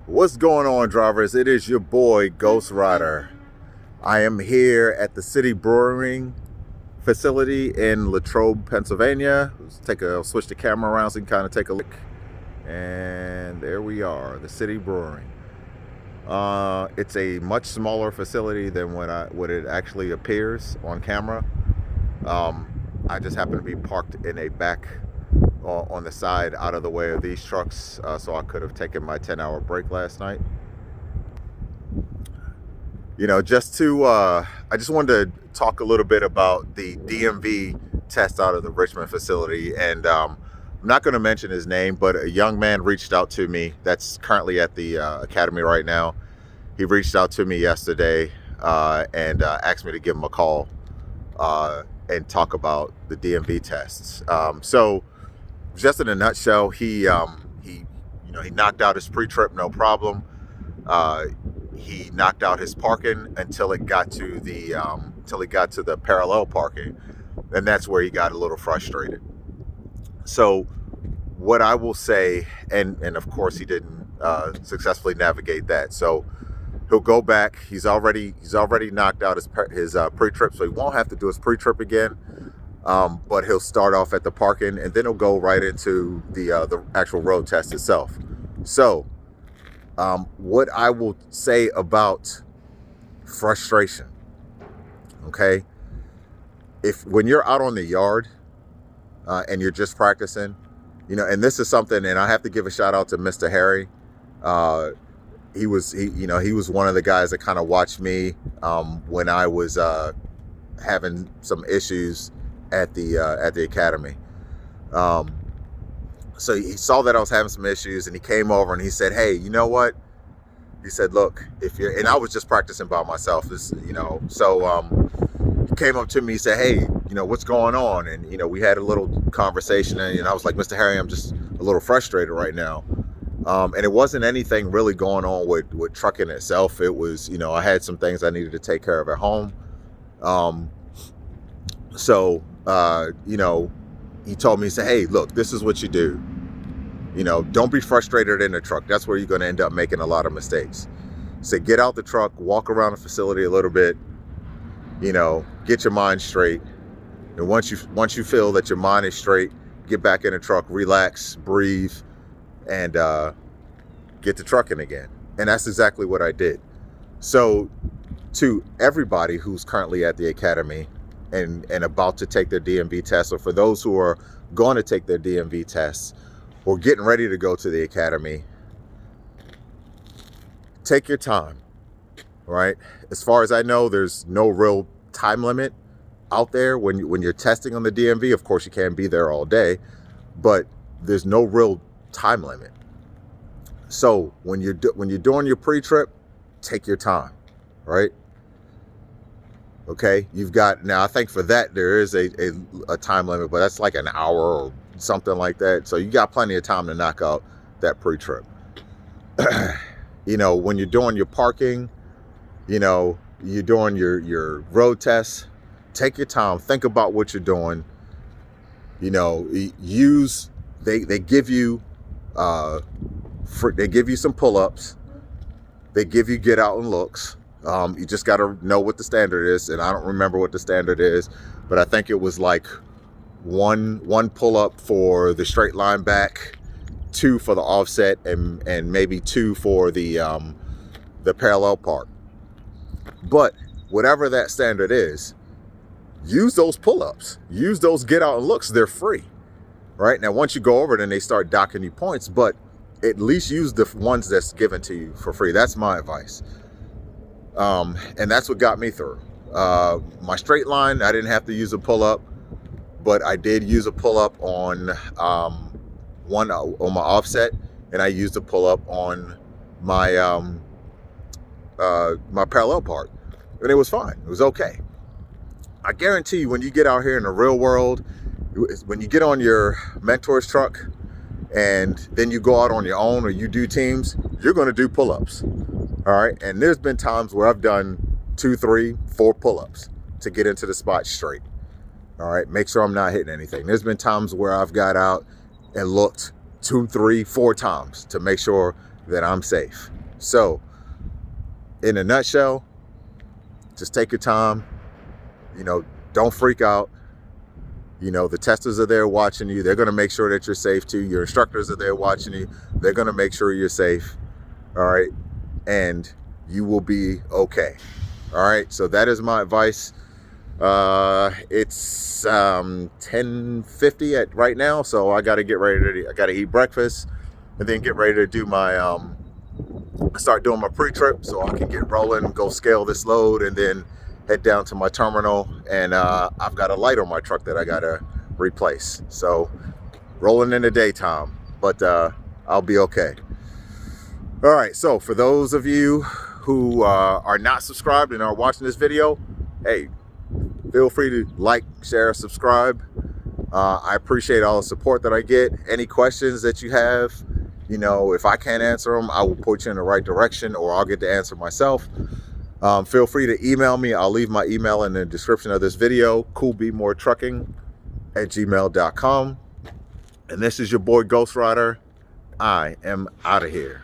What's going on, drivers? It is your boy Ghost Rider. I am here at the City Brewing facility in Latrobe, Pennsylvania. I'll switch the camera around so you can kind of take a look. And there we are, the City Brewing. It's a much smaller facility than what it actually appears on camera. I just happen to be parked in a back on the side out of the way of these trucks, so I could have taken my 10-hour break last night. I just wanted to talk a little bit about the DMV test out of the Richmond facility. And I'm not going to mention his name, but a young man reached out to me that's currently at the academy right now. He reached out to me yesterday and asked me to give him a call and talk about the DMV tests. So just in a nutshell, he knocked out his pre-trip, no problem. He knocked out his parking until it got to the parallel parking, and that's where he got a little frustrated. So what I will say, and of course he didn't successfully navigate that, so he'll go back. He's already knocked out his pre-trip, so he won't have to do his pre-trip again. But he'll start off at the parking, and then he'll go right into the actual road test itself. So, what I will say about frustration, okay? When you're out on the yard and you're just practicing, and this is something, and I have to give a shout out to Mr. Harry. He was one of the guys that kind of watched me when I was having some issues at the academy. So he saw that I was having some issues, and he came over and he said, "Hey, you know what?" He said, "Look, and I was just practicing by myself, so he came up to me, he said, "Hey, what's going on?" And we had a little conversation, and I was like, "Mr. Harry, I'm just a little frustrated right now." And it wasn't anything really going on with trucking itself. It was, I had some things I needed to take care of at home. So he told me, he said, "Hey, look, this is what you do. Don't be frustrated in the truck. That's where you're going to end up making a lot of mistakes. So get out the truck, walk around the facility a little bit, get your mind straight. And once you feel that your mind is straight, get back in the truck, relax, breathe, and get to trucking again." And that's exactly what I did. So to everybody who's currently at the academy and about to take their DMV test, or for those who are going to take their DMV tests or getting ready to go to the academy, take your time, right? As far as I know, there's no real time limit out there when you're testing on the DMV. Of course, you can't be there all day, but there's no real time limit. So when you're doing your pre-trip, take your time, right? Okay, you've got, now I think for that there is a time limit, but that's like an hour or something like that. So you got plenty of time to knock out that pre-trip. When you're doing your parking, you're doing your road tests, take your time, think about what you're doing. They give you some pull-ups, they give you get out and looks. You just got to know what the standard is, and I don't remember what the standard is, but I think it was like one pull-up for the straight line back, 2 for the offset, and maybe 2 for the parallel park. But whatever that standard is, use those pull-ups, use those get out and looks. They're free, right? Now once you go over it and they start docking you points, but at least use the ones that's given to you for free. That's my advice. And that's what got me through. My straight line, I didn't have to use a pull-up, but I did use a pull-up on one on my offset, and I used a pull-up on my my parallel park, and it was fine. It was okay. I guarantee you, when you get out here in the real world, when you get on your mentor's truck and then you go out on your own or you do teams, you're going to do pull-ups. All right. And there's been times where I've done 2, 3, 4 pull-ups to get into the spot straight. All right. Make sure I'm not hitting anything. There's been times where I've got out and looked 2, 3, 4 times to make sure then I'm safe. So in a nutshell, just take your time, you know, don't freak out. You know, the testers are there watching you. They're going to make sure that you're safe too. Your instructors are there watching you. They're going to make sure you're safe. All right. And you will be okay. All right. So that is my advice. It's 10:50 at right now. So I got to get ready I got to eat breakfast and then get ready to do my, start doing my pre-trip so I can get rolling, go scale this load, and then head down to my terminal. And I've got a light on my truck that I gotta replace. So rolling in the daytime, but I'll be okay. All right, so for those of you who are not subscribed and are watching this video, hey, feel free to like, share, subscribe. I appreciate all the support that I get. Any questions that you have, you know, if I can't answer them, I will point you in the right direction, or I'll get the answer myself. Feel free to email me. I'll leave my email in the description of this video, coolbmoretrucking@gmail.com. And this is your boy Ghost Rider. I am out of here.